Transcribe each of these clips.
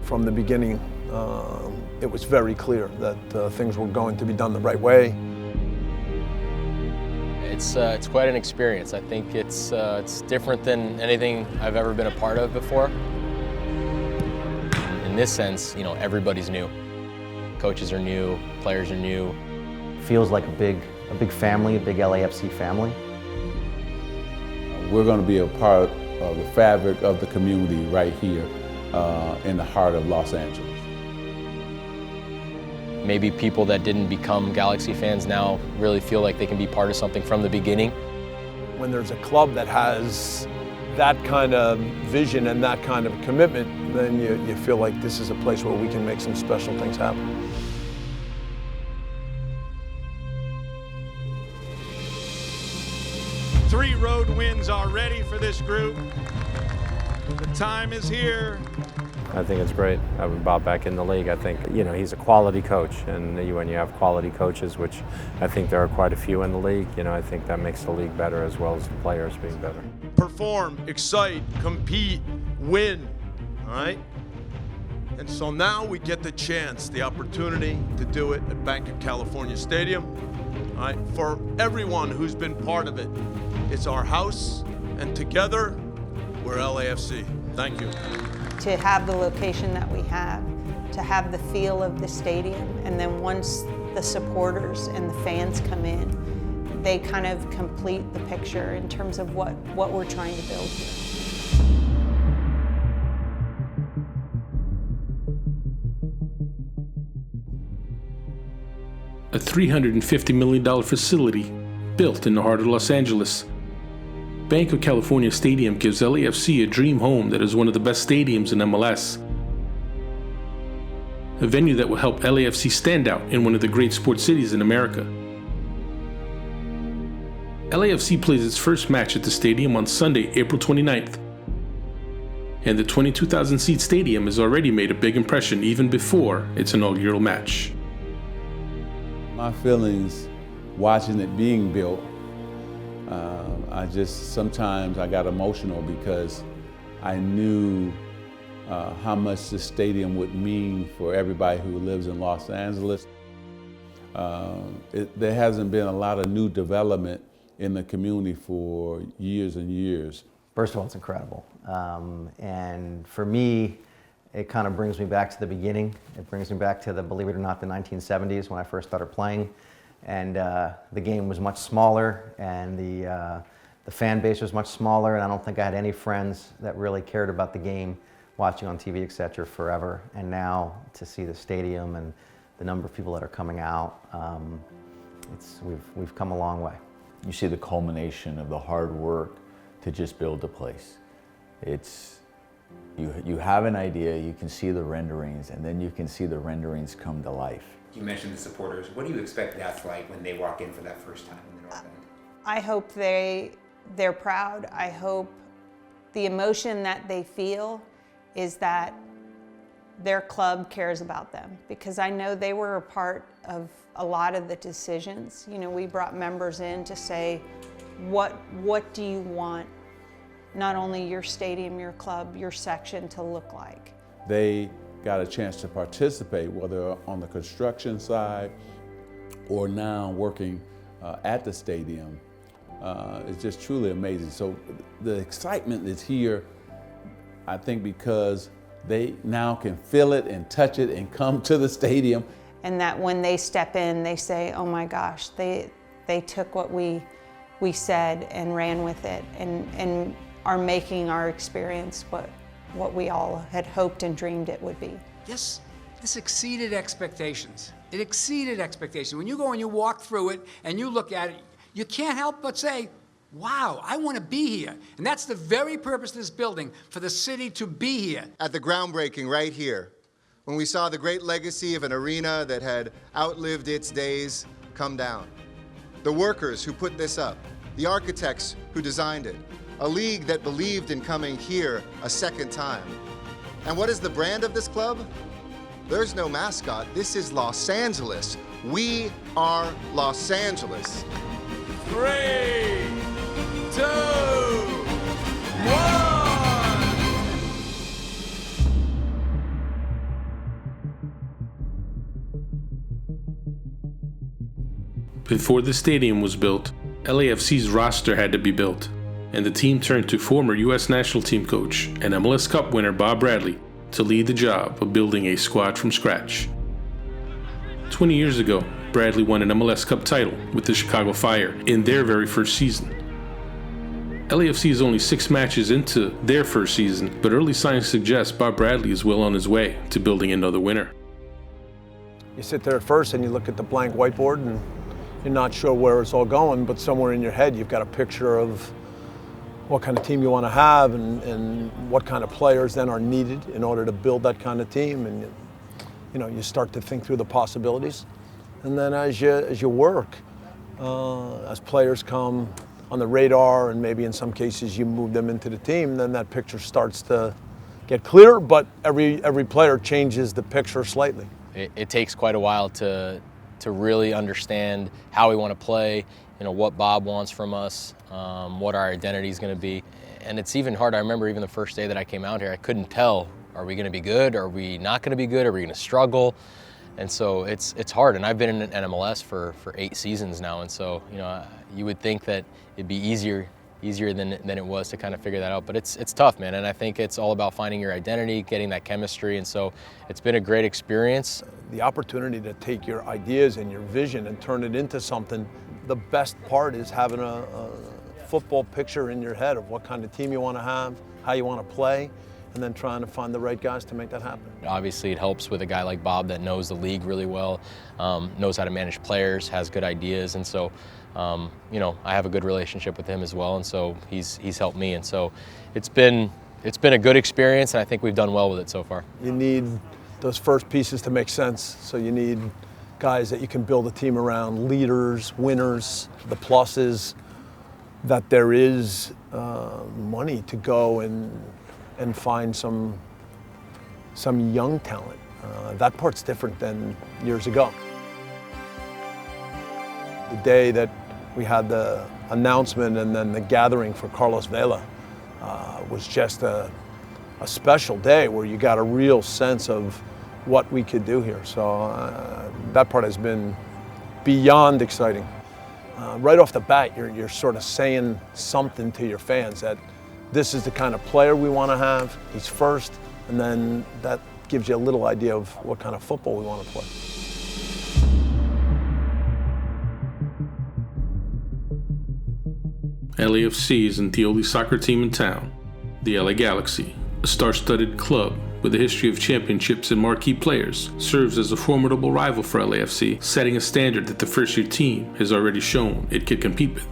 From the beginning, it was very clear that things were going to be done the right way. It's quite an experience. I think it's different than anything I've ever been a part of before. In this sense, you know, everybody's new. Coaches are new, players are new. Feels like a big family, a big LAFC family. We're going to be a part of the fabric of the community right here in the heart of Los Angeles. Maybe people that didn't become Galaxy fans now really feel like they can be part of something from the beginning. When there's a club that has that kind of vision and that kind of commitment, then you feel like this is a place where we can make some special things happen. Three road wins already for this group. The time is here. I think it's great having Bob back in the league. I think, you know, he's a quality coach, and when you have quality coaches, which I think there are quite a few in the league, you know, I think that makes the league better as well as the players being better. Perform, excite, compete, win, all right? And so now we get the chance, the opportunity to do it at Banc of California Stadium, all right? For everyone who's been part of it, it's our house, and together, we're LAFC. Thank you. To have the location that we have, to have the feel of the stadium, and then once the supporters and the fans come in, they kind of complete the picture in terms of what we're trying to build here. A $350 million facility built in the heart of Los Angeles. Banc of California Stadium gives LAFC a dream home that is one of the best stadiums in MLS. A venue that will help LAFC stand out in one of the great sports cities in America. LAFC plays its first match at the stadium on Sunday, April 29th. And the 22,000-seat stadium has already made a big impression even before its inaugural match. My feelings watching it being built, sometimes I got emotional because I knew how much the stadium would mean for everybody who lives in Los Angeles. There hasn't been a lot of new development in the community for years and years. First of all, it's incredible. And for me, it kind of brings me back to the beginning. It brings me back to believe it or not, the 1970s when I first started playing. And the game was much smaller, and the fan base was much smaller, and I don't think I had any friends that really cared about the game, watching on TV, etc., forever. And now to see the stadium and the number of people that are coming out, we've come a long way. You see the culmination of the hard work to just build the place. You have an idea, you can see the renderings, and then you can see the renderings come to life. You mentioned the supporters. What do you expect that's like when they walk in for that first time in the North End? I hope they're proud. I hope the emotion that they feel is that their club cares about them, because I know they were a part of a lot of the decisions. You know, we brought members in to say, what do you want not only your stadium, your club, your section to look like? They got a chance to participate, whether on the construction side or now working at the stadium. It's just truly amazing. So the excitement is here, I think, because they now can feel it and touch it and come to the stadium. And that when they step in, they say, oh my gosh, they took what we said and ran with it, and are making our experience what we all had hoped and dreamed it would be. Yes, this exceeded expectations. It exceeded expectations. When you go and you walk through it and you look at it, you can't help but say, wow, I want to be here. And that's the very purpose of this building, for the city to be here. At the groundbreaking right here, when we saw the great legacy of an arena that had outlived its days come down. The workers who put this up, the architects who designed it, a league that believed in coming here a second time. And what is the brand of this club? There's no mascot. This is Los Angeles. We are Los Angeles. 3, 2, 1. Before the stadium was built, LAFC's roster had to be built, and the team turned to former U.S. national team coach and MLS Cup winner Bob Bradley to lead the job of building a squad from scratch. 20 years ago, Bradley won an MLS Cup title with the Chicago Fire in their very first season. LAFC is only 6 matches into their first season, but early signs suggest Bob Bradley is well on his way to building another winner. You sit there at first and you look at the blank whiteboard and you're not sure where it's all going, but somewhere in your head you've got a picture of what kind of team you want to have and what kind of players then are needed in order to build that kind of team. And you start to think through the possibilities. And then as you work, as players come on the radar and maybe in some cases you move them into the team, then that picture starts to get clearer, but every player changes the picture slightly. It takes quite a while to really understand how we want to play, what Bob wants from us, what our identity is going to be. And it's even hard. I remember even the first day that I came out here, I couldn't tell, are we going to be good? Are we not going to be good? Are we going to struggle? And so it's hard. And I've been in MLS for 8 seasons now. And so, you would think that it'd be easier than it was to kind of figure that out. But it's tough, man. And I think it's all about finding your identity, getting that chemistry. And so it's been a great experience. The opportunity to take your ideas and your vision and turn it into something, the best part is having a football picture in your head of what kind of team you want to have, how you want to play, and then trying to find the right guys to make that happen. Obviously, it helps with a guy like Bob that knows the league really well, knows how to manage players, has good ideas, and so, I have a good relationship with him as well, and so he's helped me, and so it's been a good experience, and I think we've done well with it so far. You need those first pieces to make sense, so you need guys that you can build a team around, leaders, winners. The plus is that there is money to go and find some young talent. That part's different than years ago. The day that we had the announcement and then the gathering for Carlos Vela was just a special day where you got a real sense of what we could do here. So that part has been beyond exciting. Right off the bat, you're sort of saying something to your fans that this is the kind of player we want to have. He's first, and then that gives you a little idea of what kind of football we want to play. LAFC isn't the only soccer team in town. The LA Galaxy, a star-studded club with a history of championships and marquee players, serves as a formidable rival for LAFC, setting a standard that the first-year team has already shown it could compete with.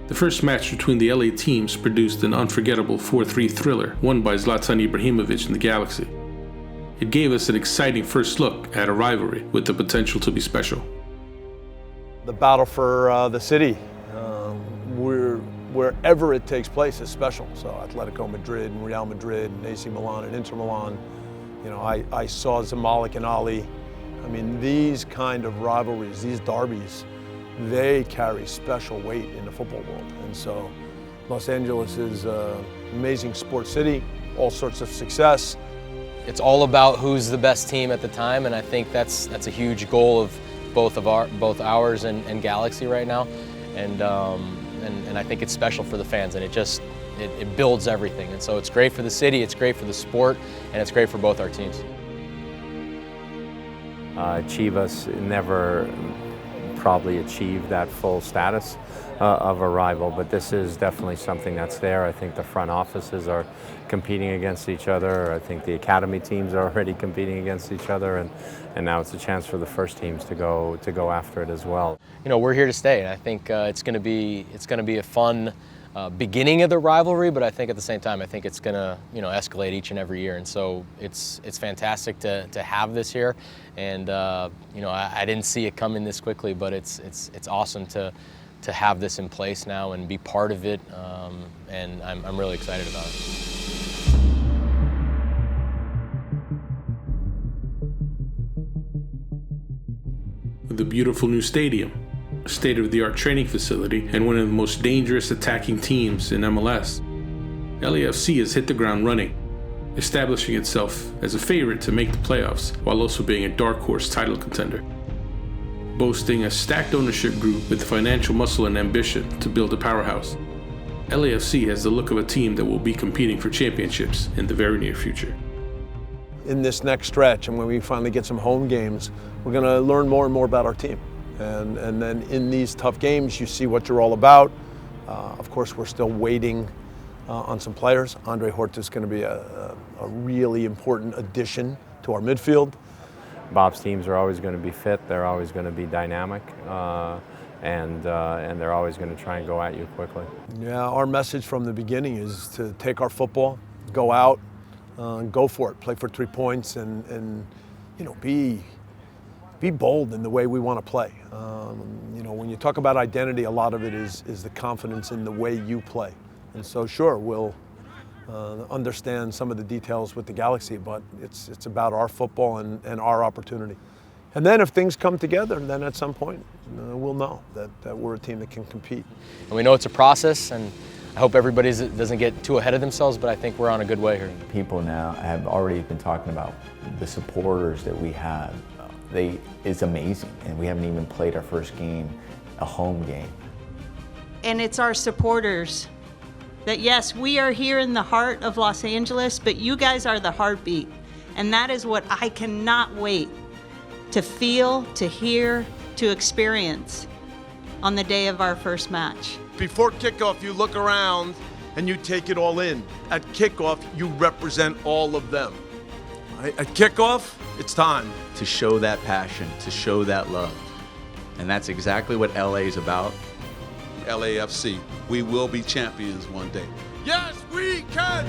The first match between the LA teams produced an unforgettable 4-3 thriller won by Zlatan Ibrahimovic and the Galaxy. It gave us an exciting first look at a rivalry with the potential to be special. The battle for the city, wherever it takes place is special. So Atletico Madrid and Real Madrid and AC Milan and Inter Milan. I saw Zamalek and Ali. I mean, these kind of rivalries, these derbies, they carry special weight in the football world. And so Los Angeles is an amazing sports city, all sorts of success. It's all about who's the best team at the time, and I think that's a huge goal of both ours and Galaxy right now. And I think it's special for the fans, and it builds everything. And so it's great for the city, it's great for the sport, and it's great for both our teams. Chivas never probably achieved that full status of a rival, but this is definitely something that's there. I think the front offices are competing against each other. I think the academy teams are already competing against each other, and now it's a chance for the first teams to go after it as well. We're here to stay, and I think it's going to be a fun beginning of the rivalry, but I think at the same time, I think it's going to escalate each and every year, and so it's fantastic to have this here, and I didn't see it coming this quickly, but it's awesome to have this in place now and be part of it, and I'm really excited about it. The beautiful new stadium, a state-of-the-art training facility, and one of the most dangerous attacking teams in MLS, LAFC has hit the ground running, establishing itself as a favorite to make the playoffs while also being a dark horse title contender. boasting a stacked ownership group with financial muscle and ambition to build a powerhouse. LAFC has the look of a team that will be competing for championships in the very near future. In this next stretch, and when we finally get some home games, we're going to learn more and more about our team. And then in these tough games, you see what you're all about. Of course, we're still waiting on some players. Andre Horta is going to be a really important addition to our midfield. Bob's teams are always going to be fit. They're always going to be dynamic, and they're always going to try and go at you quickly. Yeah, our message from the beginning is to take our football, go out, go for it, play for 3 points, and you know, be bold in the way we want to play. You know, when you talk about identity, a lot of it is the confidence in the way you play. And so, sure, we'll understand some of the details with the Galaxy, but it's about our football and our opportunity. And then if things come together, then at some point we'll know that we're a team that can compete. And we know it's a process, and I hope everybody doesn't get too ahead of themselves, but I think we're on a good way here. People now have already been talking about the supporters that we have. It's amazing, and we haven't even played our first game, a home game. And it's our supporters that, yes, we are here in the heart of Los Angeles, but you guys are the heartbeat. And that is what I cannot wait to feel, to hear, to experience on the day of our first match. Before kickoff, you look around and you take it all in. At kickoff, you represent all of them. Right? At kickoff, it's time to show that passion, to show that love. And that's exactly what LA is about. LAFC, we will be champions one day. Yes, we can!